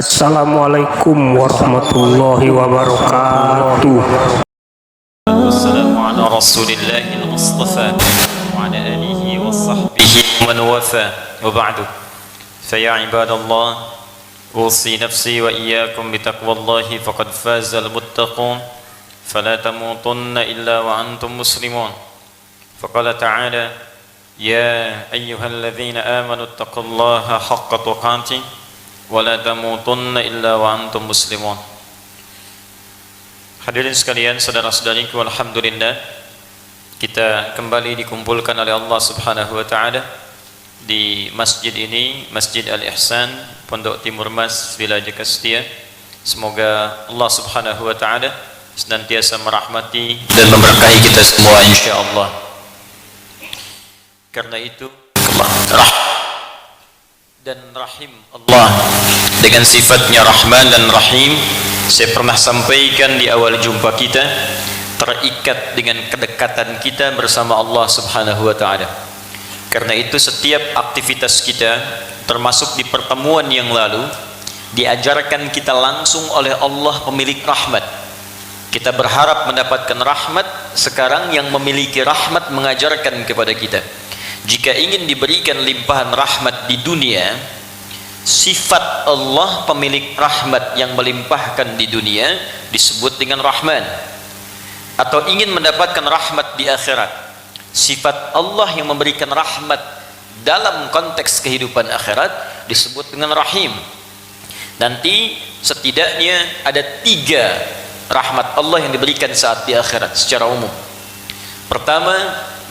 Assalamualaikum warahmatullahi wabarakatuh. Wassalamu ala rasulillahil mustafa wa ala alihi wa sahbihi wa man wafa wa ba'du. Faya ibadallah, usi nafsi wa iyyakum bitaqwallahi faqad fazal muttaqun fala tamutunna illa wa antum muslimun. Faqala ta'ala ya ayyuhalladzina amanu taqullaha haqqa tuqatih wa la tamutunna illa wa antum muslimun. Hadirin sekalian, saudara-saudariku, alhamdulillah kita kembali dikumpulkan oleh Allah Subhanahu wa taala di masjid ini, Masjid Al-Ihsan, Pondok Timur Mas, Villa Jakastia. Semoga Allah Subhanahu wa taala senantiasa merahmati dan memberkahi kita semua insyaallah. Karena itu dan Rahim Allah, dengan sifatnya Rahman dan Rahim, saya pernah sampaikan di awal jumpa kita, terikat dengan kedekatan kita bersama Allah Subhanahu wa taala. Karena itu setiap aktivitas kita, termasuk di pertemuan yang lalu, diajarkan kita langsung oleh Allah pemilik rahmat. Kita berharap mendapatkan rahmat. Sekarang yang memiliki rahmat mengajarkan kepada kita, jika ingin diberikan limpahan rahmat di dunia, sifat Allah pemilik rahmat yang melimpahkan di dunia disebut dengan Rahman. Atau ingin mendapatkan rahmat di akhirat, sifat Allah yang memberikan rahmat dalam konteks kehidupan akhirat disebut dengan Rahim. Nanti setidaknya ada 3 rahmat Allah yang diberikan saat di akhirat secara umum. Pertama,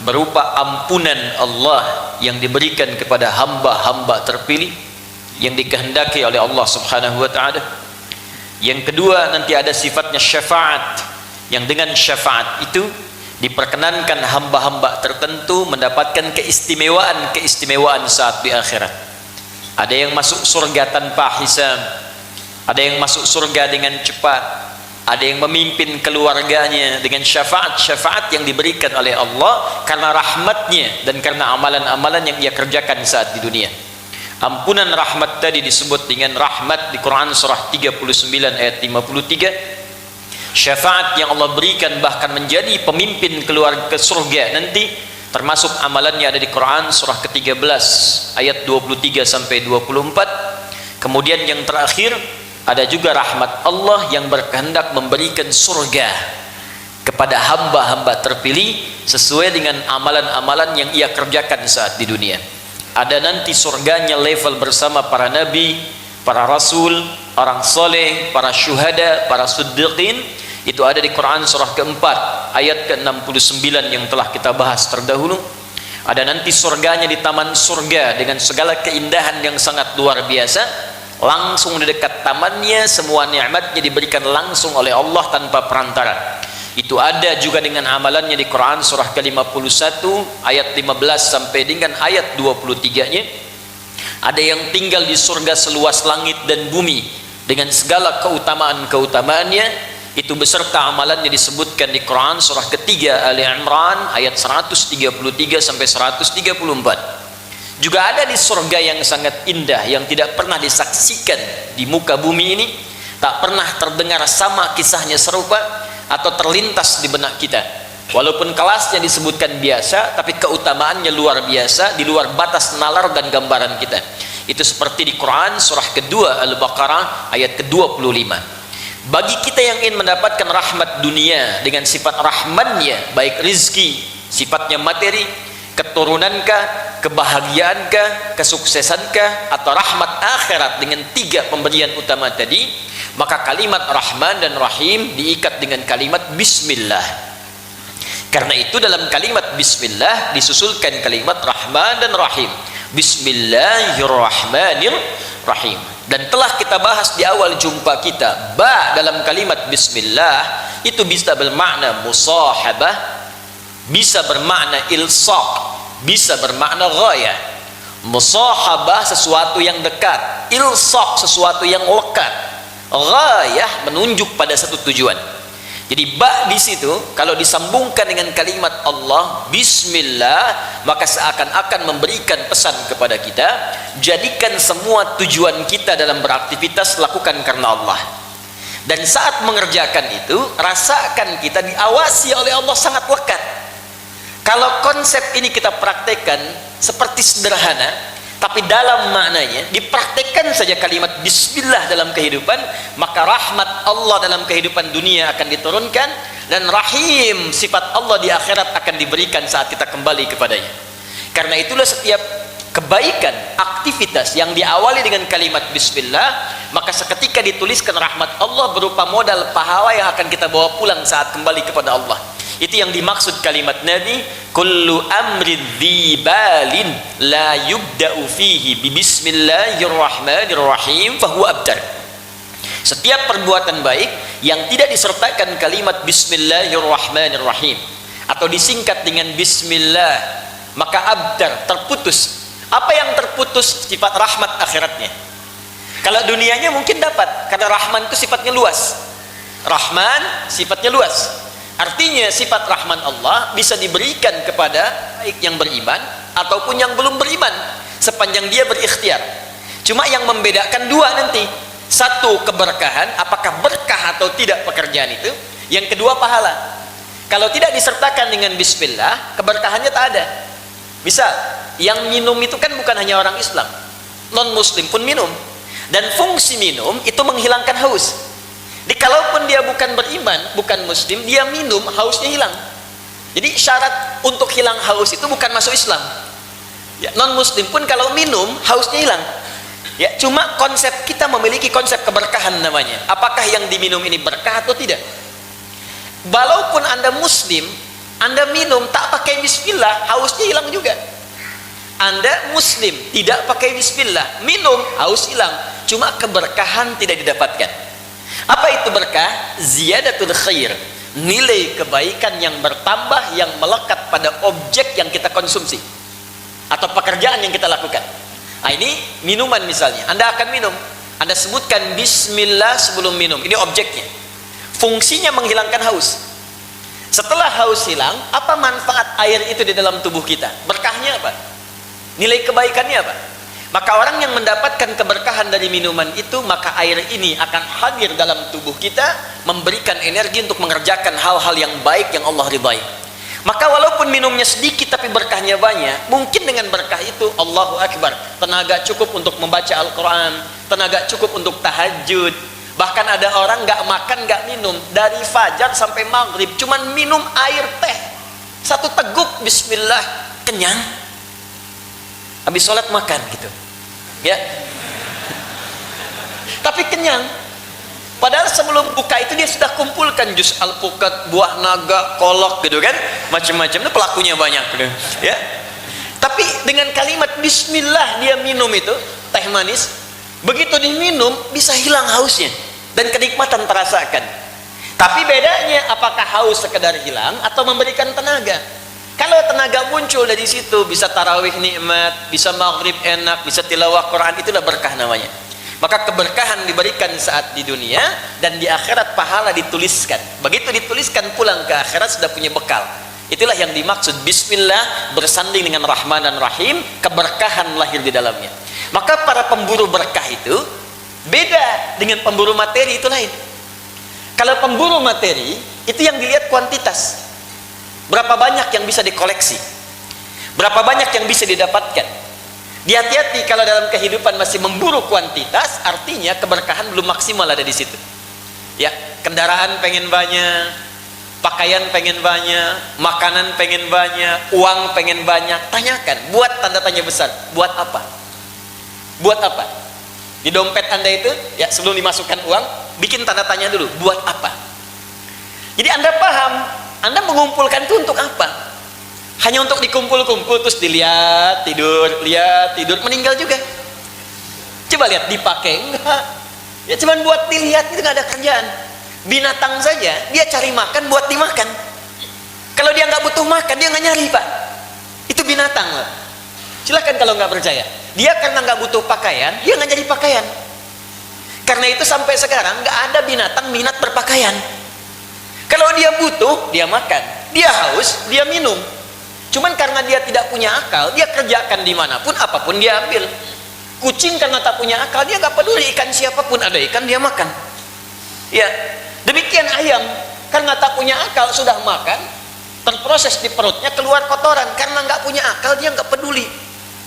berupa ampunan Allah yang diberikan kepada hamba-hamba terpilih yang dikehendaki oleh Allah Subhanahu wa taala. Yang kedua, nanti ada sifatnya syafaat, yang dengan syafaat itu diperkenankan hamba-hamba tertentu mendapatkan keistimewaan saat di akhirat. Ada yang masuk surga tanpa hisab, ada yang masuk surga dengan cepat, ada yang memimpin keluarganya dengan syafaat yang diberikan oleh Allah karena rahmatnya dan karena amalan-amalan yang ia kerjakan saat di dunia. Ampunan rahmat tadi disebut dengan rahmat di Quran surah 39 ayat 53. Syafaat yang Allah berikan bahkan menjadi pemimpin keluarga ke surga nanti, termasuk amalannya ada di Quran surah ke-13 ayat 23 sampai 24. Kemudian yang terakhir, ada juga rahmat Allah yang berkehendak memberikan surga kepada hamba-hamba terpilih sesuai dengan amalan-amalan yang ia kerjakan saat di dunia. Ada nanti surganya level bersama para nabi, para rasul, orang soleh, para syuhada, para siddiqin. Itu ada di Quran surah keempat ayat ke-69 yang telah kita bahas terdahulu. Ada nanti surganya di taman surga dengan segala keindahan yang sangat luar biasa. Langsung di dekat tamannya, semua nikmatnya diberikan langsung oleh Allah tanpa perantara. Itu ada juga dengan amalannya di Quran surah ke-51 ayat 15 sampai dengan ayat 23-nya. Ada yang tinggal di surga seluas langit dan bumi dengan segala keutamaan-keutamaannya. Itu beserta amalannya disebutkan di Quran surah ketiga Ali Imran ayat 133 sampai 134. Juga ada di surga yang sangat indah yang tidak pernah disaksikan di muka bumi ini, tak pernah terdengar sama kisahnya serupa atau terlintas di benak kita. Walaupun kelasnya disebutkan biasa, tapi keutamaannya luar biasa, di luar batas nalar dan gambaran kita. Itu seperti di Quran surah kedua Al-Baqarah ayat ke-25. Bagi kita yang ingin mendapatkan rahmat dunia dengan sifat rahmannya, baik rizki, sifatnya materi, keturunankah, kebahagiaankah, kesuksesankah, atau rahmat akhirat dengan 3 pemberian utama tadi, maka kalimat Rahman dan Rahim diikat dengan kalimat Bismillah. Karena itu dalam kalimat Bismillah disusulkan kalimat Rahman dan Rahim. Bismillahirrahmanirrahim. Dan telah kita bahas di awal jumpa kita, ba dalam kalimat Bismillah itu bisa bermakna musahabah, bisa bermakna ilsaq, bisa bermakna ghayah. Musahabah sesuatu yang dekat, ilsaq sesuatu yang lekat, ghayah menunjuk pada satu tujuan. Jadi ba di situ kalau disambungkan dengan kalimat Allah bismillah, maka seakan-akan memberikan pesan kepada kita, jadikan semua tujuan kita dalam beraktivitas lakukan karena Allah. Dan saat mengerjakan itu, rasakan kita diawasi oleh Allah sangat lekat. Kalau konsep ini kita praktekkan seperti sederhana, tapi dalam maknanya dipraktekkan saja kalimat bismillah dalam kehidupan, maka rahmat Allah dalam kehidupan dunia akan diturunkan, dan rahim sifat Allah di akhirat akan diberikan saat kita kembali kepadanya. Karena itulah setiap kebaikan, aktivitas yang diawali dengan kalimat bismillah, maka seketika dituliskan rahmat Allah berupa modal pahala yang akan kita bawa pulang saat kembali kepada Allah. Itu yang dimaksud kalimat Nabi, kullu amrin dzibalin la yubda'u fihi bi bismillahirrahmanirrahim fahuwa abtar. Setiap perbuatan baik yang tidak disertakan kalimat bismillahirrahmanirrahim atau disingkat dengan bismillah, maka abtar, terputus. Apa yang terputus? Sifat rahmat akhiratnya. Kalau dunianya mungkin dapat, karena rahman itu sifatnya luas. Rahman sifatnya luas. Artinya sifat rahman Allah bisa diberikan kepada baik yang beriman ataupun yang belum beriman, sepanjang dia berikhtiar. Cuma yang membedakan dua nanti, satu keberkahan, apakah berkah atau tidak pekerjaan itu. Yang kedua pahala. Kalau tidak disertakan dengan bismillah, keberkahannya tak ada. Misal, yang minum itu kan bukan hanya orang Islam, non muslim pun minum, dan fungsi minum itu menghilangkan haus. Jadi kalaupun dia bukan beriman, bukan muslim, dia minum, hausnya hilang. Jadi syarat untuk hilang haus itu bukan masuk Islam. Ya, non muslim pun kalau minum, hausnya hilang. Ya, cuma konsep kita memiliki konsep keberkahan namanya. Apakah yang diminum ini berkah atau tidak? Walaupun Anda muslim, Anda minum tak pakai bismillah, hausnya hilang juga. Anda muslim, tidak pakai bismillah, minum, haus hilang. Cuma keberkahan tidak didapatkan. Apa itu berkah? Ziyadatul khair, nilai kebaikan yang bertambah, yang melekat pada objek yang kita konsumsi atau pekerjaan yang kita lakukan. Nah, ini minuman misalnya, Anda akan minum, Anda sebutkan bismillah sebelum minum, ini objeknya. Fungsinya menghilangkan haus. Setelah haus hilang, apa manfaat air itu di dalam tubuh kita? Berkahnya apa? Nilai kebaikannya apa? Maka orang yang mendapatkan keberkahan dari minuman itu, maka air ini akan hadir dalam tubuh kita, memberikan energi untuk mengerjakan hal-hal yang baik yang Allah ridhai. Maka walaupun minumnya sedikit tapi berkahnya banyak, mungkin dengan berkah itu, Allahu Akbar, tenaga cukup untuk membaca Al-Quran, tenaga cukup untuk tahajud. Bahkan ada orang nggak makan nggak minum dari fajar sampai maghrib, cuman minum air teh satu teguk, bismillah, kenyang. Habis sholat makan gitu. Ya, tapi kenyang. Padahal sebelum buka itu dia sudah kumpulkan jus alpukat, buah naga, kolok gitu kan, macam-macam. Itu pelakunya banyak gitu. Ya, tapi dengan kalimat bismillah dia minum itu teh manis. Begitu diminum bisa hilang hausnya dan kenikmatan terasakan. Tapi bedanya apakah haus sekedar hilang atau memberikan tenaga? Kalau tenaga muncul dari situ, bisa tarawih nikmat, bisa maghrib enak, bisa tilawah Quran, itulah berkah namanya. Maka keberkahan diberikan saat di dunia, dan di akhirat pahala dituliskan. Begitu dituliskan, pulang ke akhirat sudah punya bekal. Itulah yang dimaksud bismillah, bersanding dengan Rahman dan Rahim, keberkahan lahir di dalamnya. Maka para pemburu berkah itu beda dengan pemburu materi, itu lain. Kalau pemburu materi itu yang dilihat kuantitas. Berapa banyak yang bisa dikoleksi, berapa banyak yang bisa didapatkan. Hati-hati kalau dalam kehidupan masih memburu kuantitas, artinya keberkahan belum maksimal ada di situ. Ya, kendaraan pengen banyak, pakaian pengen banyak, makanan pengen banyak, uang pengen banyak. Tanyakan, buat tanda tanya besar, buat apa? Buat apa? Di dompet Anda itu, ya sebelum dimasukkan uang, bikin tanda tanya dulu, buat apa? Jadi Anda paham, Anda mengumpulkan itu untuk apa? Hanya untuk dikumpul-kumpul terus dilihat, tidur, meninggal juga. Coba lihat, dipakai enggak? Ya cuman buat dilihat, itu nggak ada kerjaan. Binatang saja dia cari makan buat dimakan. Kalau dia nggak butuh makan, dia nggak nyari, Pak. Itu binatang loh. Silakan kalau nggak percaya. Dia karena nggak butuh pakaian, dia nggak jadi pakaian. Karena itu sampai sekarang nggak ada binatang minat berpakaian. Kalau dia butuh, dia makan. Dia haus, dia minum. Cuman karena dia tidak punya akal, dia kerjakan dimanapun, apapun dia ambil. Kucing karena tak punya akal, dia nggak peduli ikan siapapun, ada ikan dia makan. Ya, demikian ayam karena tak punya akal, sudah makan, terproses di perutnya, keluar kotoran. Karena nggak punya akal, dia nggak peduli.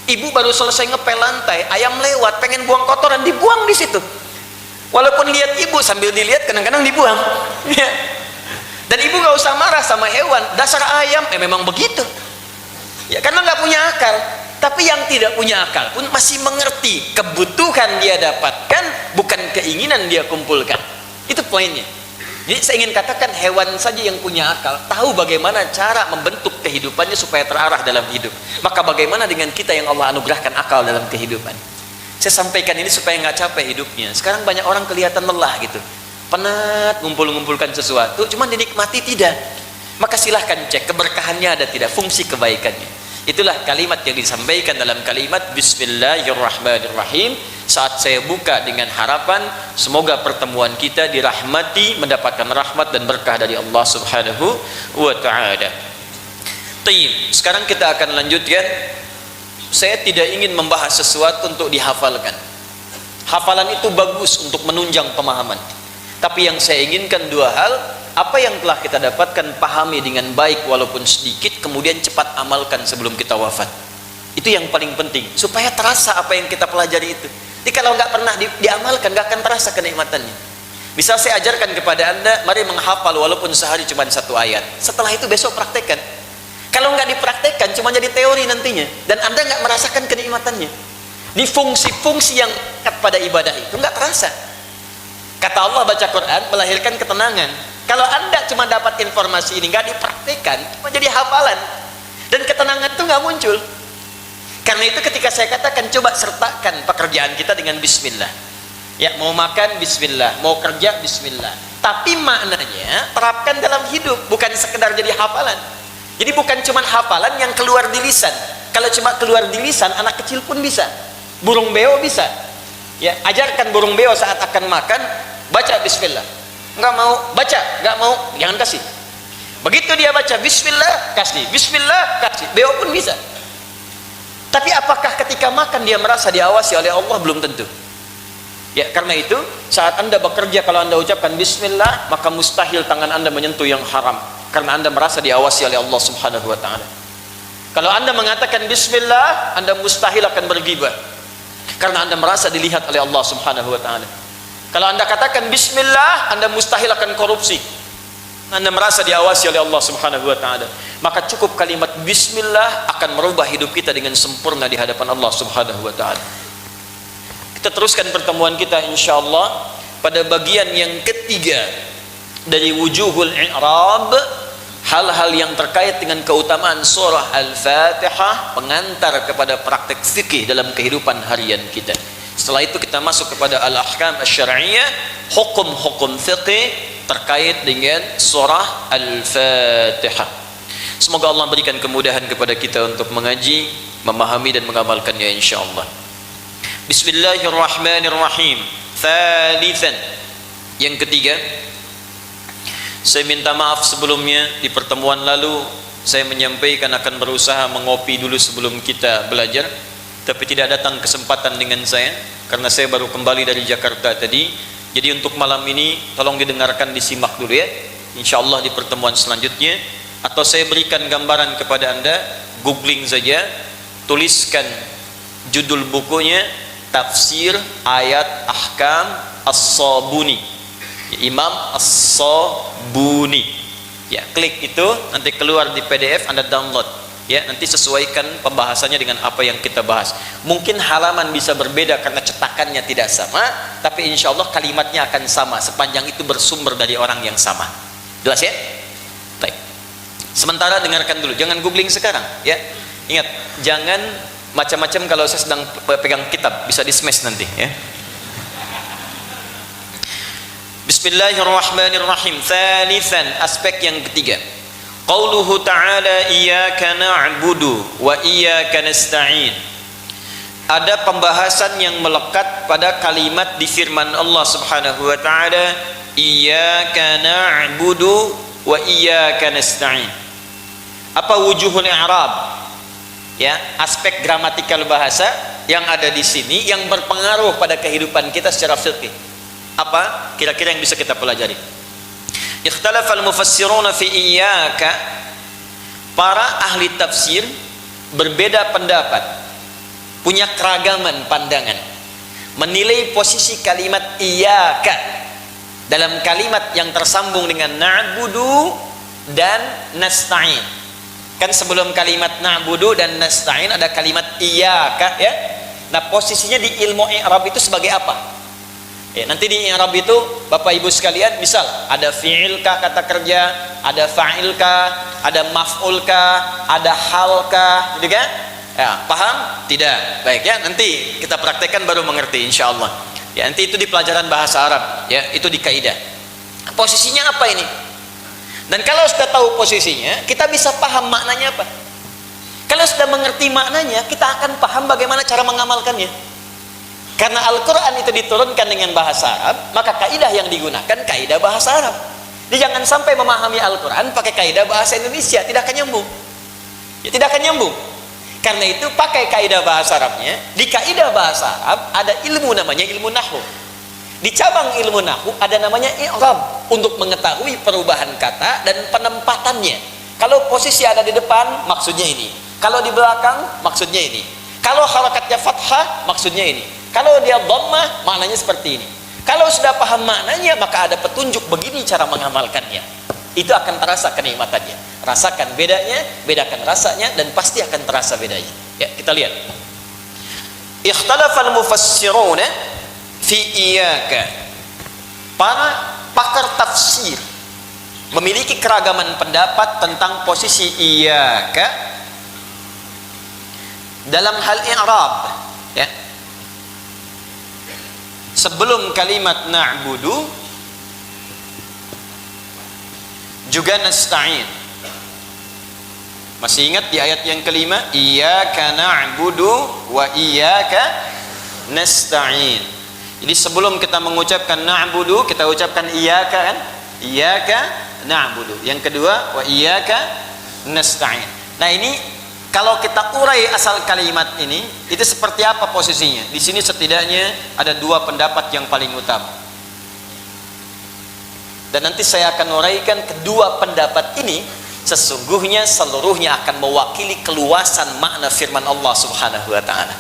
Ibu baru selesai ngepel lantai, ayam lewat, pengen buang kotoran, dibuang di situ. Walaupun lihat ibu, sambil dilihat kadang-kadang dibuang. Ya. Dan ibu nggak usah marah sama hewan, dasar ayam memang begitu. Ya, karena nggak punya akal. Tapi yang tidak punya akal pun masih mengerti kebutuhan dia dapatkan, bukan keinginan dia kumpulkan. Itu poinnya. Jadi saya ingin katakan, hewan saja yang punya akal tahu bagaimana cara membentuk kehidupannya supaya terarah dalam hidup. Maka bagaimana dengan kita yang Allah anugerahkan akal dalam kehidupan? Saya sampaikan ini supaya nggak capek hidupnya. Sekarang banyak orang kelihatan lelah gitu, penat ngumpul-ngumpulkan sesuatu, cuman dinikmati tidak. Maka silahkan cek keberkahannya ada tidak, fungsi kebaikannya. Itulah kalimat yang disampaikan dalam kalimat Bismillahirrahmanirrahim. Saat saya buka dengan harapan semoga pertemuan kita dirahmati, mendapatkan rahmat dan berkah dari Allah Subhanahu wa ta'ala. Tayyib, sekarang kita akan lanjutkan. Saya tidak ingin membahas sesuatu untuk dihafalkan. Hafalan itu bagus untuk menunjang pemahaman. Tapi yang saya inginkan dua hal. Apa yang telah kita dapatkan, pahami dengan baik walaupun sedikit, kemudian cepat amalkan sebelum kita wafat. Itu yang paling penting, supaya terasa apa yang kita pelajari itu. Jadi kalau nggak pernah diamalkan, nggak akan terasa kenikmatannya. Misal saya ajarkan kepada Anda, mari menghafal walaupun sehari cuma 1 ayat. Setelah itu besok praktekkan. Kalau nggak dipraktekkan, cuma jadi teori nantinya, dan Anda nggak merasakan kenikmatannya. Di fungsi-fungsi yang pada ibadah itu nggak terasa. Kata Allah, baca Quran melahirkan ketenangan. Kalau Anda cuma dapat informasi ini nggak dipraktekkan, cuma jadi hafalan, dan ketenangan itu nggak muncul. Karena itu ketika saya katakan coba sertakan pekerjaan kita dengan Bismillah. Ya, mau makan Bismillah, mau kerja Bismillah. Tapi maknanya terapkan dalam hidup, bukan sekedar jadi hafalan. Jadi bukan cuma hafalan yang keluar di lisan. Kalau cuma keluar di lisan, anak kecil pun bisa. Burung beo bisa. Ya, ajarkan burung beo saat akan makan baca Bismillah. Nggak mau baca, nggak mau, jangan kasih. Begitu dia baca Bismillah, kasih. Bismillah, kasih. Beo pun bisa. Tapi apakah ketika makan dia merasa diawasi oleh Allah? Belum tentu. Ya, karena itu saat Anda bekerja, kalau Anda ucapkan Bismillah, maka mustahil tangan Anda menyentuh yang haram, karena Anda merasa diawasi oleh Allah Subhanahu wa ta'ala. Kalau Anda mengatakan Bismillah, Anda mustahil akan berghibah, karena Anda merasa dilihat oleh Allah Subhanahu wa ta'ala. Kalau Anda katakan Bismillah, Anda mustahil akan korupsi, Anda merasa diawasi oleh Allah Subhanahu wa ta'ala. Maka cukup kalimat Bismillah akan merubah hidup kita dengan sempurna di hadapan Allah Subhanahu wa ta'ala. Kita teruskan pertemuan kita insyaallah pada bagian yang ketiga dari wujuhul i'rab, hal-hal yang terkait dengan keutamaan surah Al-Fatihah, pengantar kepada praktek fikih dalam kehidupan harian kita. Setelah itu kita masuk kepada al-ahkam asy-syar'iyyah, hukum-hukum fikih terkait dengan surah Al-Fatihah. Semoga Allah berikan kemudahan kepada kita untuk mengaji, memahami dan mengamalkannya insyaallah. Bismillahirrahmanirrahim. Thalithan, yang ketiga, saya minta maaf sebelumnya. Di pertemuan lalu saya menyampaikan akan berusaha mengopi dulu sebelum kita belajar, tapi tidak datang kesempatan dengan saya karena saya baru kembali dari Jakarta tadi. Jadi untuk malam ini tolong didengarkan, disimak dulu ya. Insyaallah di pertemuan selanjutnya, atau saya berikan gambaran kepada Anda, googling saja, tuliskan judul bukunya Tafsir Ayat Ahkam As-Sabuni, Imam As-Sabuni. Ya, klik itu, nanti keluar di PDF, Anda download. Ya, nanti sesuaikan pembahasannya dengan apa yang kita bahas. Mungkin halaman bisa berbeda karena cetakannya tidak sama, tapi insya Allah kalimatnya akan sama sepanjang itu bersumber dari orang yang sama. Jelas ya? Baik. Sementara dengarkan dulu, jangan googling sekarang ya. Ingat, jangan macam-macam kalau saya sedang pegang kitab, bisa di smash nanti ya. Bismillahirrahmanirrahim. Thalithan, aspek yang ketiga. Qauluhu ta'ala iyyaka na'budu wa iyyaka nasta'in. Ada pembahasan yang melekat pada kalimat di firman Allah Subhanahu wa ta'ala, iyyaka na'budu wa iyyaka nasta'in. Apa wujuhul i'rab? Ya, aspek gramatikal bahasa yang ada di sini yang berpengaruh pada kehidupan kita secara fikih. Apa kira-kira yang bisa kita pelajari? Ikhtalafal mufassiruna fi iyyaka. Para ahli tafsir berbeda pendapat, punya keragaman pandangan, menilai posisi kalimat iyyaka dalam kalimat yang tersambung dengan na'budu dan nasta'in. Kan sebelum kalimat na'budu dan nasta'in ada kalimat iyyaka, ya. Nah, posisinya di ilmu i'rab itu sebagai apa? Ya, nanti di i'rab itu Bapak Ibu sekalian, misal ada fi'ilka kata kerja, ada fa'ilka, ada maf'ulka, ada halka, gitu kan? Ya, paham? Tidak. Baik ya, nanti kita praktekkan baru mengerti insyaallah. Ya, nanti itu di pelajaran bahasa Arab, ya, itu di kaidah. Posisinya apa ini? Dan kalau sudah tahu posisinya, kita bisa paham maknanya apa. Kalau sudah mengerti maknanya, kita akan paham bagaimana cara mengamalkannya. Karena Al-Quran itu diturunkan dengan bahasa Arab, maka kaidah yang digunakan kaidah bahasa Arab. Jadi jangan sampai memahami Al-Quran pakai kaidah bahasa Indonesia, tidak akan nyambung. Ya, tidak akan nyambung. Karena itu pakai kaidah bahasa Arabnya. Di kaidah bahasa Arab ada ilmu namanya ilmu nahwu. Di cabang ilmu nahwu ada namanya i'rab untuk mengetahui perubahan kata dan penempatannya. Kalau posisi ada di depan, maksudnya ini. Kalau di belakang, maksudnya ini. Kalau harakatnya fathah, maksudnya ini. Kalau dia dhammah, maknanya seperti ini. Kalau sudah paham maknanya, maka ada petunjuk begini cara mengamalkannya. Itu akan terasa kenikmatannya. Rasakan bedanya, bedakan rasanya, dan pasti akan terasa bedanya. Ya, kita lihat. Ikhtalafal mufassiruna fi iyyaka. Para pakar tafsir memiliki keragaman pendapat tentang posisi iyyaka dalam hal i'rab, ya. Sebelum kalimat na'budu juga nasta'in. Masih ingat di ayat yang kelima, iyyaka na'budu wa iyyaka nasta'in. Jadi sebelum kita mengucapkan na'budu, kita ucapkan iyyaka, kan? Iyyaka na'budu. Yang kedua, wa iyyaka nasta'in. Nah, ini kalau kita urai asal kalimat ini, itu seperti apa posisinya? Di sini setidaknya ada dua pendapat yang paling utama. Dan nanti saya akan uraikan kedua pendapat ini, sesungguhnya seluruhnya akan mewakili keluasan makna firman Allah Subhanahu wa taala.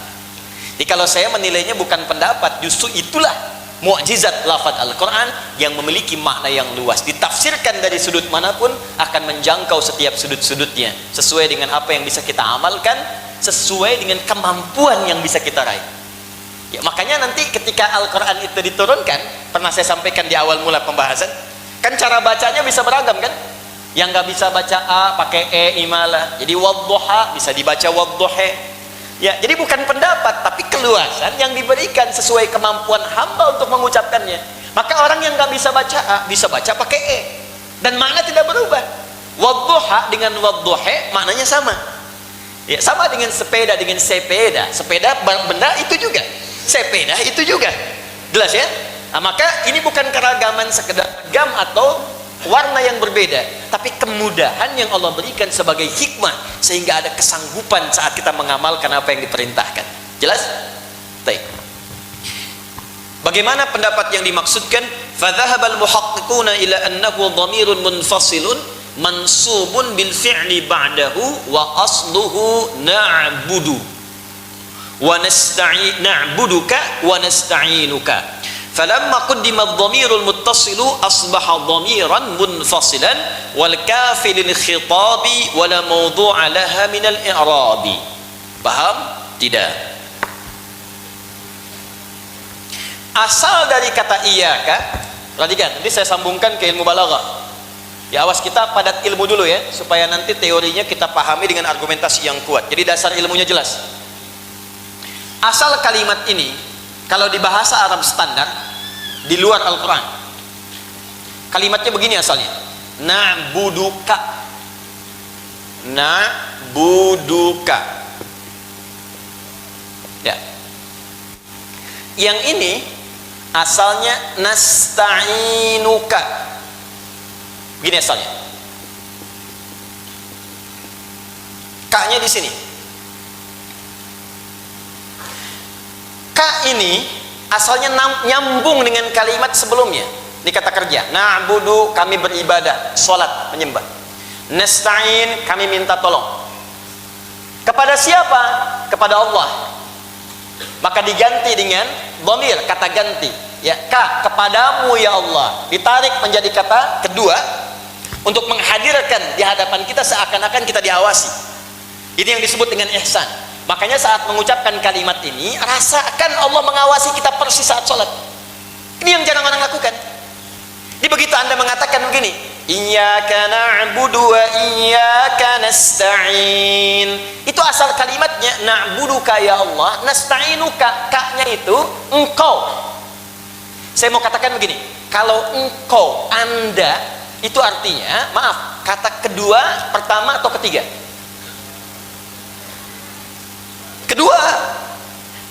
Jadi kalau saya menilainya bukan pendapat, justru itulah mukjizat lafaz Al-Quran yang memiliki makna yang luas. Ditafsirkan dari sudut manapun akan menjangkau setiap sudut-sudutnya sesuai dengan apa yang bisa kita amalkan, sesuai dengan kemampuan yang bisa kita raih. Ya, makanya nanti ketika Al-Quran itu diturunkan, pernah saya sampaikan di awal mula pembahasan, kan cara bacanya bisa beragam, kan? Yang nggak bisa baca A pakai E imalah, jadi wadduha bisa dibaca wadduhe. Ya, jadi bukan pendapat, tapi keluasan yang diberikan sesuai kemampuan hamba untuk mengucapkannya. Maka orang yang nggak bisa baca A, bisa baca pakai E. Dan makna tidak berubah. Wadduha dengan wadduhe maknanya sama. Ya, sama dengan sepeda dengan sepeda. Sepeda benda itu juga. Sepeda itu juga. Jelas ya? Nah, maka ini bukan keragaman sekedar gam atau warna yang berbeda, tapi kemudahan yang Allah berikan sebagai hikmah sehingga ada kesanggupan saat kita mengamalkan apa yang diperintahkan. Jelas? Baik. Bagaimana pendapat yang dimaksudkan? Fadhahabal muhaqqiquna ila annahu dhamirun munfasilun mansubun bil fi'li ba'dahu wa asluhu na'budu wa nasta'in na'buduka wa nasta'inuka. فلما قدم الضمير المتصل أصبح ضميرا منفصلا والكاف للخطاب ولا موضوع لها من الإعراب. Paham? Tidak. Asal dari kata iyyaka, perhatikan, nanti saya sambungkan ke ilmu balaghah. Ya, awas kita padat ilmu dulu ya, supaya nanti teorinya kita pahami dengan argumentasi yang kuat. Jadi dasar ilmunya jelas. Asal kalimat ini kalau di bahasa Arab standar di luar Al-Quran, kalimatnya begini asalnya, na'buduka, na'buduka. Ya, yang ini asalnya nasta'inuka, begini asalnya, Ka-nya di sini. Ka ini asalnya nyambung dengan kalimat sebelumnya di kata kerja. Na'budu, kami beribadah, salat, menyembah. Nasta'in, kami minta tolong. Kepada siapa? Kepada Allah. Maka diganti dengan dhamir, kata ganti. Ya, ka, kepadamu ya Allah. Ditarik menjadi kata kedua untuk menghadirkan di hadapan kita seakan-akan kita diawasi. Ini yang disebut dengan ihsan. Makanya saat mengucapkan kalimat ini, rasakan Allah mengawasi kita persis saat sholat. Ini yang jarang orang lakukan. Jadi begitu Anda mengatakan begini, iyyaka na'budu wa iyyaka nasta'in, itu asal kalimatnya na'buduka ya Allah, nasta'inuka, ka-nya itu engkau. Saya mau katakan begini, kalau engkau, Anda, itu artinya, maaf, kata kedua, pertama atau ketiga? Kedua.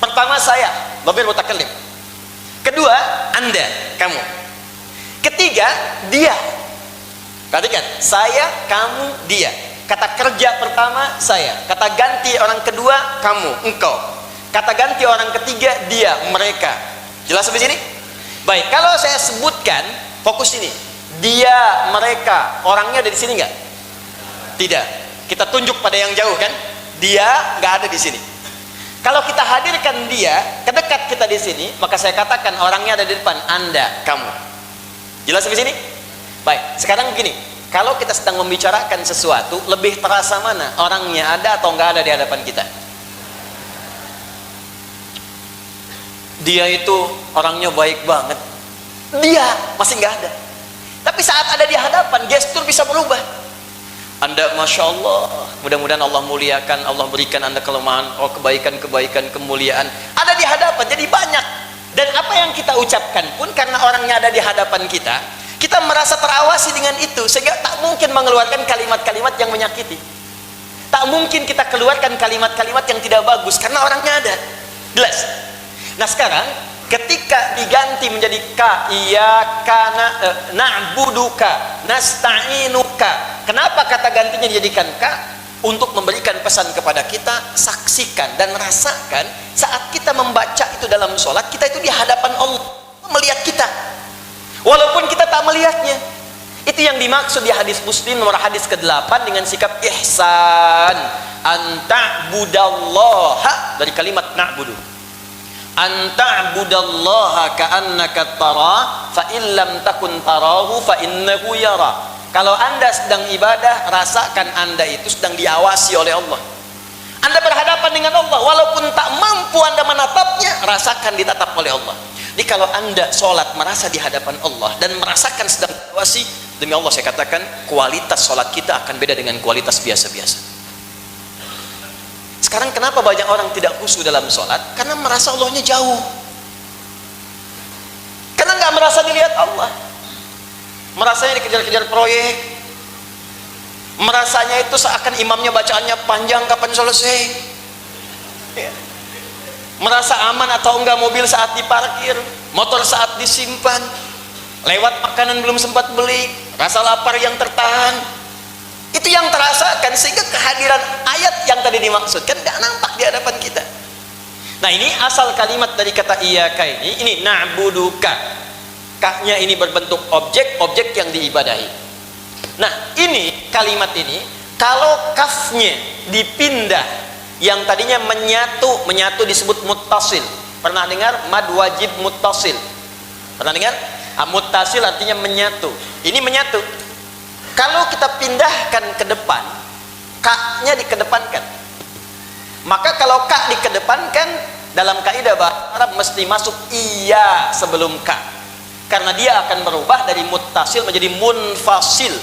Pertama saya, dhamir mutakallim. Kedua, Anda, kamu. Ketiga, dia. Perhatikan, saya, kamu, dia. Kata kerja pertama, saya. Kata ganti orang kedua, kamu, engkau. Kata ganti orang ketiga, dia, mereka. Jelas sampai sini? Baik, kalau saya sebutkan, fokus ini. Dia, mereka, orangnya ada di sini nggak? Tidak. Kita tunjuk pada yang jauh kan? Dia nggak ada di sini. Kalau kita hadirkan dia, kedekat kita di sini, maka saya katakan orangnya ada di depan, Anda, kamu. Jelas sampai sini? Baik, sekarang begini, kalau kita sedang membicarakan sesuatu, lebih terasa mana? Orangnya ada atau nggak ada di hadapan kita? Dia itu orangnya baik banget. Dia masih nggak ada. Tapi saat ada di hadapan, gestur bisa berubah. Anda Masya Allah, mudah-mudahan Allah muliakan, Allah berikan Anda kelemahan, oh kebaikan-kebaikan, kemuliaan ada di hadapan, jadi banyak. Dan apa yang kita ucapkan pun karena orangnya ada di hadapan kita, kita merasa terawasi dengan itu, sehingga tak mungkin mengeluarkan kalimat-kalimat yang menyakiti. Tak mungkin kita keluarkan kalimat-kalimat yang tidak bagus karena orangnya ada. Jelas? Nah sekarang ketika diganti menjadi ka, iyyaka na'buduka, nasta'inuka. Kenapa kata gantinya dijadikan ka? Untuk memberikan pesan kepada kita, saksikan dan rasakan saat kita membaca itu dalam sholat, kita itu di hadapan Allah melihat kita, walaupun kita tak melihatnya. Itu yang dimaksud di hadis Muslim nomor hadis ke-8 dengan sikap ihsan, anta'budallaha, dari kalimat na'budu, anta'budallaha ka'annaka tara fa illam takun tarahu fa innahu yara. Kalau Anda sedang ibadah, rasakan Anda itu sedang diawasi oleh Allah. Anda berhadapan dengan Allah, walaupun tak mampu Anda menatapnya, rasakan ditatap oleh Allah. Jadi kalau Anda sholat merasa di hadapan Allah dan merasakan sedang diawasi, demi Allah saya katakan kualitas sholat kita akan beda dengan kualitas biasa-biasa. Sekarang kenapa banyak orang tidak khusyuk dalam sholat? Karena merasa Allahnya jauh, karena nggak merasa dilihat Allah, merasanya dikejar-kejar proyek, merasanya itu seakan imamnya bacaannya panjang, kapan selesai ya. Merasa aman atau enggak mobil saat diparkir, motor saat disimpan, lewat makanan belum sempat beli, rasa lapar yang tertahan, itu yang terasakan, sehingga kehadiran ayat yang tadi dimaksudkan tidak nampak di hadapan kita. Nah ini asal kalimat dari kata iyyaka ini na'buduka. Ka-nya ini berbentuk objek yang diibadahi. Nah ini kalimat ini, kalau kafnya dipindah, yang tadinya menyatu disebut muttasil. Pernah dengar mad wajib muttasil? Pernah dengar? Muttasil artinya menyatu. Ini menyatu. Kalau kita pindahkan ke depan, ka-nya dikedepankan. Maka kalau ka dikedepankan, dalam kaidah bahasa Arab mesti masuk iya sebelum ka. Karena dia akan berubah dari muttasil menjadi munfasil.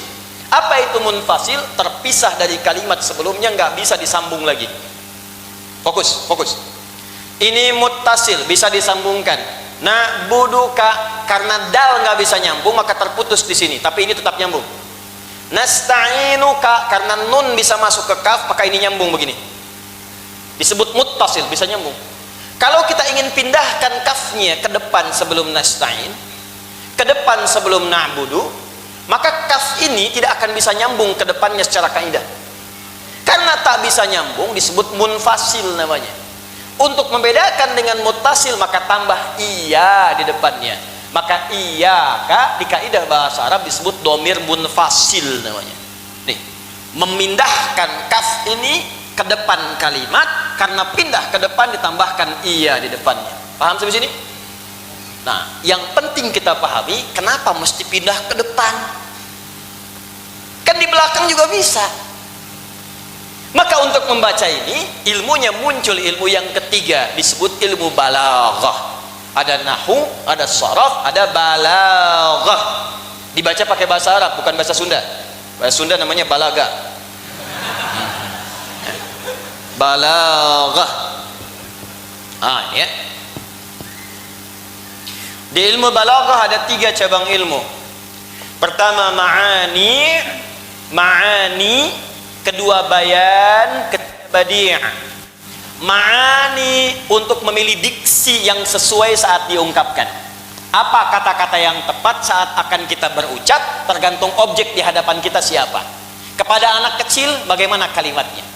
Apa itu munfasil? Terpisah dari kalimat sebelumnya, nggak bisa disambung lagi. Fokus. Ini muttasil, bisa disambungkan. Na'buduka, karena dal nggak bisa nyambung maka terputus di sini, tapi ini tetap nyambung. Nasta'inuka, karena nun bisa masuk ke kaf maka ini nyambung begini. Disebut muttasil, bisa nyambung. Kalau kita ingin pindahkan kafnya ke depan sebelum nasta'in, ke depan sebelum na'budu, maka kaf ini tidak akan bisa nyambung ke depannya secara kaidah. Karena tak bisa nyambung disebut munfasil namanya. Untuk membedakan dengan muttasil maka tambah iya di depannya. Maka iyyaka di kaidah bahasa Arab disebut domir munfasil namanya. Nih, memindahkan kaf ini ke depan kalimat, karena pindah ke depan ditambahkan iya di depannya. Paham sampai sini? Nah, yang penting kita pahami kenapa mesti pindah ke depan. Kan di belakang juga bisa. Maka untuk membaca ini ilmunya muncul ilmu yang ketiga disebut ilmu balaghah. Ada nahwu, ada sharaf, ada balaghah. Dibaca pakai bahasa Arab bukan bahasa Sunda. Bahasa Sunda namanya balaga. Balaghah. Ya. Di ilmu balaghah ada 3 cabang ilmu. Pertama ma'ani, kedua bayan, ketiga badi'. Ma'ani untuk memilih diksi yang sesuai saat diungkapkan. Apa kata-kata yang tepat saat akan kita berucap tergantung objek di hadapan kita siapa. Kepada anak kecil bagaimana kalimatnya,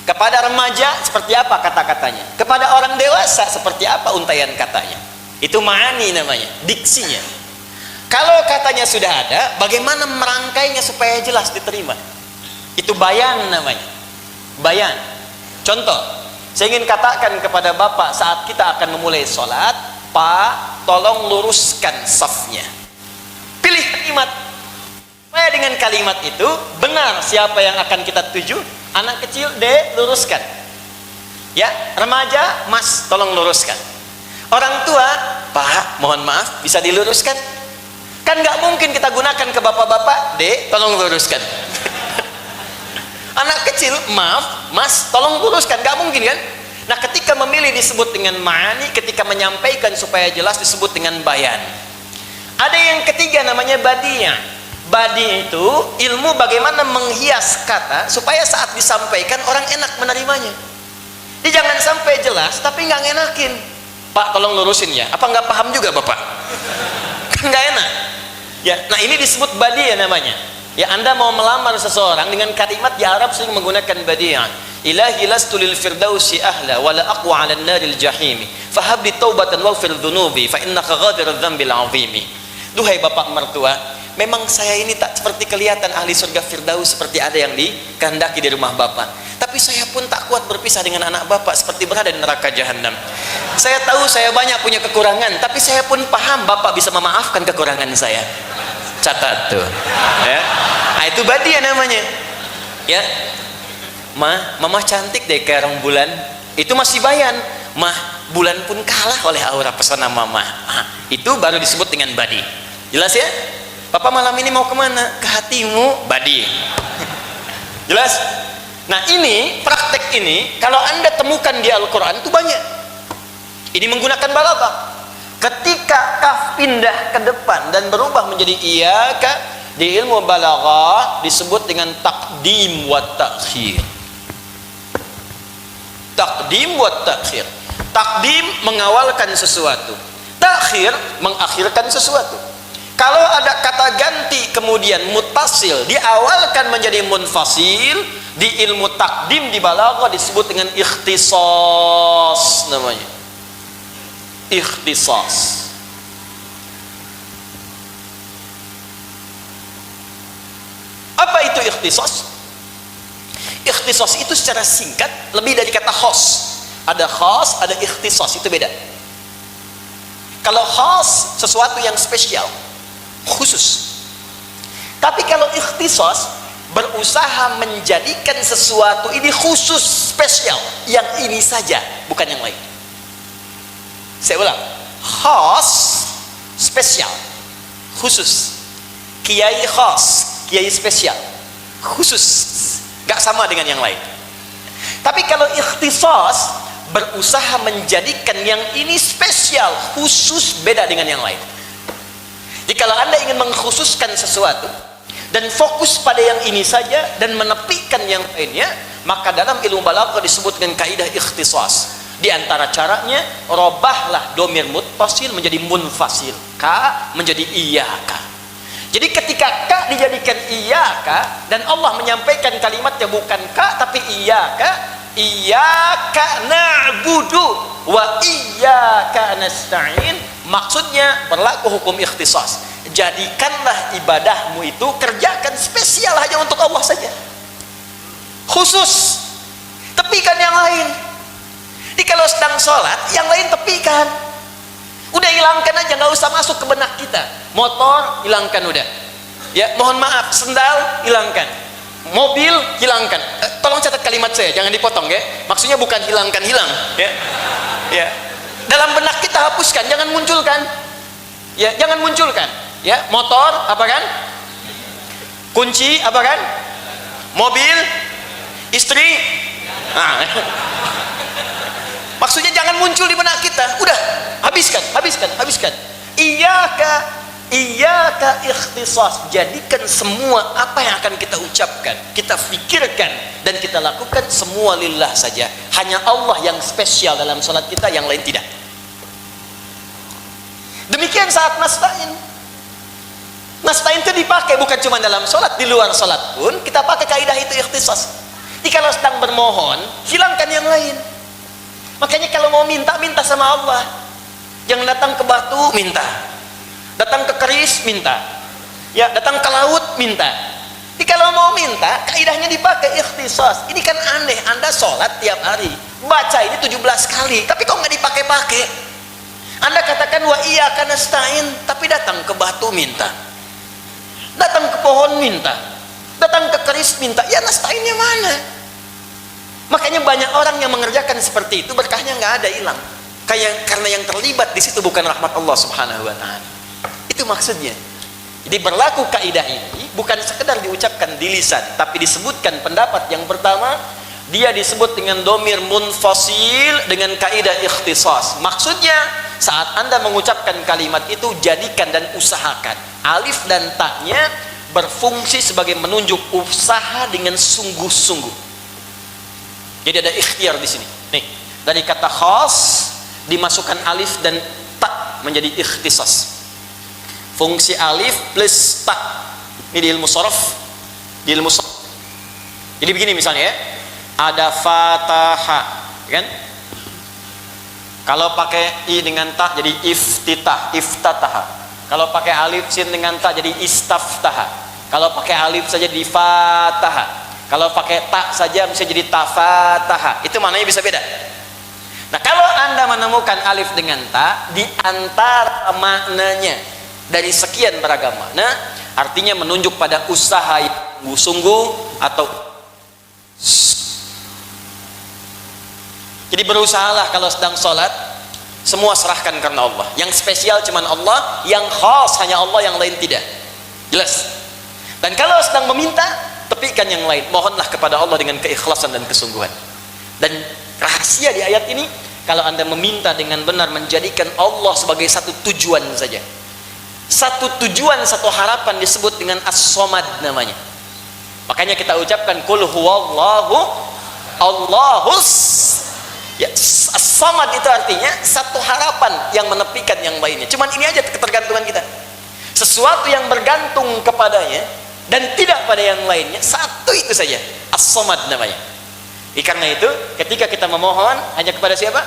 kepada remaja seperti apa kata-katanya, kepada orang dewasa seperti apa untaian katanya. Itu ma'ani namanya, diksinya. Kalau katanya sudah ada, bagaimana merangkainya supaya jelas diterima, itu bayan namanya. Bayan. Contoh, saya ingin katakan kepada bapak saat kita akan memulai sholat, Pak, tolong luruskan safnya. Pilih kalimat supaya dengan kalimat itu benar siapa yang akan kita tuju. Anak kecil, luruskan. Ya, remaja, Mas, tolong luruskan. Orang tua, Pak, mohon maaf, bisa diluruskan? Kan nggak mungkin kita gunakan ke bapak-bapak, tolong luruskan. Anak kecil, maaf, Mas, tolong luruskan, nggak mungkin kan? Nah, ketika memilih disebut dengan ma'ani, ketika menyampaikan supaya jelas disebut dengan bayan. Ada yang ketiga namanya badi'. Badi' itu ilmu bagaimana menghias kata supaya saat disampaikan orang enak menerimanya. Jadi jangan sampai jelas tapi nggak ngenakin. Pak, tolong lurusin ya. Apa nggak paham juga bapak? Kan nggak enak. Ya, nah ini disebut badi' namanya. Ya, Anda mau melamar seseorang dengan kalimat di Arab sering menggunakan badi'. Ilahi lastu lil firdausi ahla wala aqwa 'ala an-naril jahimi fahab li taubatan waghfir dhunubi fa innaka ghadirudz dzambil 'azimi. Duhai bapak mertua, memang saya ini tak seperti kelihatan ahli surga firdaus seperti ada yang dikehendaki di rumah bapak, tapi saya pun tak kuat berpisah dengan anak bapak seperti berada di neraka jahanam. Saya tahu saya banyak punya kekurangan, tapi saya pun paham bapak bisa memaafkan kekurangan saya. Catat tuh ya. Nah, itu badi' namanya ya. Mama cantik deh kayak rembulan. Itu masih bayan. Bulan pun kalah oleh aura pesona mama. Itu baru disebut dengan badi'. Jelas ya? Papa malam ini mau kemana? Ke hatimu, badi'. Jelas? Nah, ini praktek ini kalau Anda temukan di Al-Quran itu banyak. Ini menggunakan balaghah. Ketika kaf pindah ke depan dan berubah menjadi iyyaka, di ilmu balaghah disebut dengan taqdim wa ta'khir. Taqdim wa ta'khir. Taqdim mengawalkan sesuatu, ta'khir mengakhirkan sesuatu. Kalau ada kata ganti kemudian muttasil diawalkan menjadi munfasil, di ilmu taqdim di balaghah disebut dengan ikhtisas namanya. Ikhtisas. Apa itu ikhtisas? Ikhtisas itu secara singkat lebih dari kata khas. Ada khas, ada ikhtisas, itu beda. Kalau khas sesuatu yang spesial, khusus. Tapi kalau ikhtisas berusaha menjadikan sesuatu ini khusus, spesial, yang ini saja, bukan yang lain. Saya ulang, khas, spesial, khusus. Kiai khas, kiai spesial, khusus, gak sama dengan yang lain. Tapi kalau ikhtisas berusaha menjadikan yang ini spesial, khusus, beda dengan yang lain. Jadi kalau Anda ingin mengkhususkan sesuatu dan fokus pada yang ini saja dan menepikan yang lainnya, maka dalam ilmu balaghah disebut dengan kaidah ikhtisas. Di antara caranya, robahlah domir muttasil menjadi munfasil, ka menjadi iyyaka. Jadi ketika ka dijadikan iyyaka dan Allah menyampaikan kalimatnya bukan ka tapi iyyaka na'budu wa iyyaka nasta'in, maksudnya berlaku hukum ikhtisas. Jadikanlah ibadahmu itu kerjakan spesial hanya untuk Allah saja, khusus, tepikan yang lain. Jadi kalau sedang sholat yang lain tepikan, udah hilangkan aja, nggak usah masuk ke benak kita. Motor hilangkan udah, ya mohon maaf, sendal hilangkan, mobil hilangkan. Tolong catat kalimat saya, jangan dipotong ya, maksudnya bukan hilangkan hilang ya, ya dalam benak kita hapuskan, jangan munculkan ya, jangan munculkan ya. Motor apa kan, kunci apa kan, mobil, istri, nah. Maksudnya jangan muncul di benak kita, udah habiskan. Iyyaka ikhtisas, jadikan semua apa yang akan kita ucapkan, kita fikirkan dan kita lakukan semua lillah saja. Hanya Allah yang spesial dalam salat kita, yang lain tidak. Demikian saat nasta'in. Nasta'in itu dipakai bukan cuma dalam salat, di luar salat pun kita pakai kaidah itu ikhtisas. Jadi kalau sedang bermohon, hilangkan yang lain. Makanya kalau mau minta sama Allah. Jangan datang ke batu minta, datang ke keris minta, ya datang ke laut minta. Jadi kalau mau minta, kaidahnya dipakai ikhtisas. Ini kan aneh, Anda sholat tiap hari, baca ini 17 kali, tapi kok nggak dipakai-pakai? Anda katakan wa iyyaka nasta'in, tapi datang ke batu minta, datang ke pohon minta, datang ke keris minta, ya nasta'innya mana? Makanya banyak orang yang mengerjakan seperti itu, berkahnya nggak ada, hilang. Karena yang terlibat di situ bukan rahmat Allah Subhanahu wa Ta'ala. Itu maksudnya. Jadi berlaku kaidah ini bukan sekedar diucapkan di lisan, tapi disebutkan pendapat yang pertama, dia disebut dengan domir munfasil dengan kaidah ikhtisas. Maksudnya saat Anda mengucapkan kalimat itu, jadikan dan usahakan alif dan ta-nya berfungsi sebagai menunjuk usaha dengan sungguh-sungguh. Jadi ada ikhtiar di sini. Nih, dari kata khas dimasukkan alif dan ta menjadi ikhtisas. Fungsi alif plus ta. Ini di ilmu sharaf, Jadi begini misalnya ya, ada fatahah, kan? Kalau pakai i dengan ta jadi iftataha. Kalau pakai alif sin dengan ta jadi istaftaha. Kalau pakai alif saja di fataha. Kalau pakai ta saja bisa jadi tafataha. Itu maknanya bisa beda. Nah, kalau Anda menemukan alif dengan ta di antara maknanya dari sekian beragam makna, artinya menunjuk pada usaha yang sungguh atau jadi berusahalah kalau sedang sholat, semua serahkan karena Allah. Yang spesial cuman Allah, yang khas hanya Allah, yang lain tidak. Jelas. Dan kalau sedang meminta, tepikan yang lain, mohonlah kepada Allah dengan keikhlasan dan kesungguhan. Dan rahasia di ayat ini, kalau Anda meminta dengan benar, menjadikan Allah sebagai satu tujuan saja, satu tujuan, satu harapan, disebut dengan as-somad namanya. Makanya kita ucapkan qul huwallahu Allahus, ya, as-somad itu artinya satu harapan yang menepikan yang lainnya. Cuman ini aja ketergantungan kita, sesuatu yang bergantung kepadanya dan tidak pada yang lainnya, satu itu saja, as-somad namanya. Karena itu ketika kita memohon hanya kepada siapa?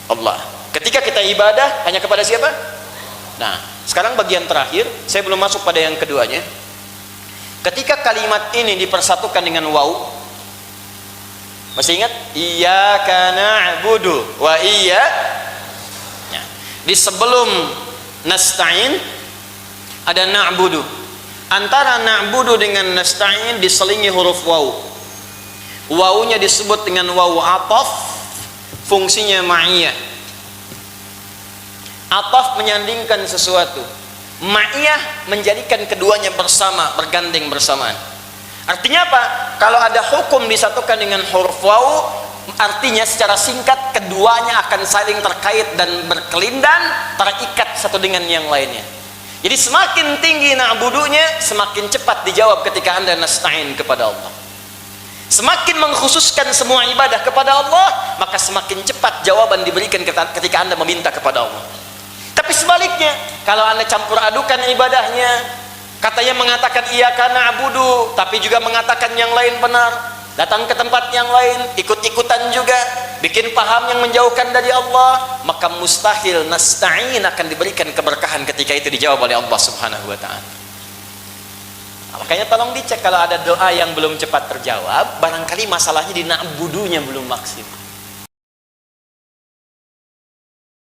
Allah. Ketika kita ibadah hanya kepada siapa? Nah, sekarang bagian terakhir, saya belum masuk pada yang keduanya. Ketika kalimat ini dipersatukan dengan waw, masih ingat? Iyyaka na'budu wa iyyaka. Di sebelum nasta'in ada na'budu. Antara na'budu dengan nasta'in diselingi huruf waw. Wawunya disebut dengan wawu ataf, fungsinya ma'iyah. Ataf menyandingkan sesuatu, ma'iyah menjadikan keduanya bersama, bergandeng bersamaan. Artinya apa? Kalau ada hukum disatukan dengan huruf wawu, artinya secara singkat keduanya akan saling terkait dan berkelindan, terikat satu dengan yang lainnya. Jadi semakin tinggi na'budunya, semakin cepat dijawab ketika Anda nasta'in kepada Allah. Semakin mengkhususkan semua ibadah kepada Allah, maka semakin cepat jawaban diberikan ketika Anda meminta kepada Allah. Tapi sebaliknya, kalau Anda campur adukan ibadahnya, Katanya mengatakan iyyaka na'budu, tapi juga mengatakan yang lain benar. Datang ke tempat yang lain, ikut-ikutan juga, bikin paham yang menjauhkan dari Allah, maka mustahil nasta'in akan diberikan keberkahan ketika itu dijawab oleh Allah Subhanahu wa taala. Nah, makanya tolong dicek kalau ada doa yang belum cepat terjawab, barangkali masalahnya di na'budunya belum maksimal.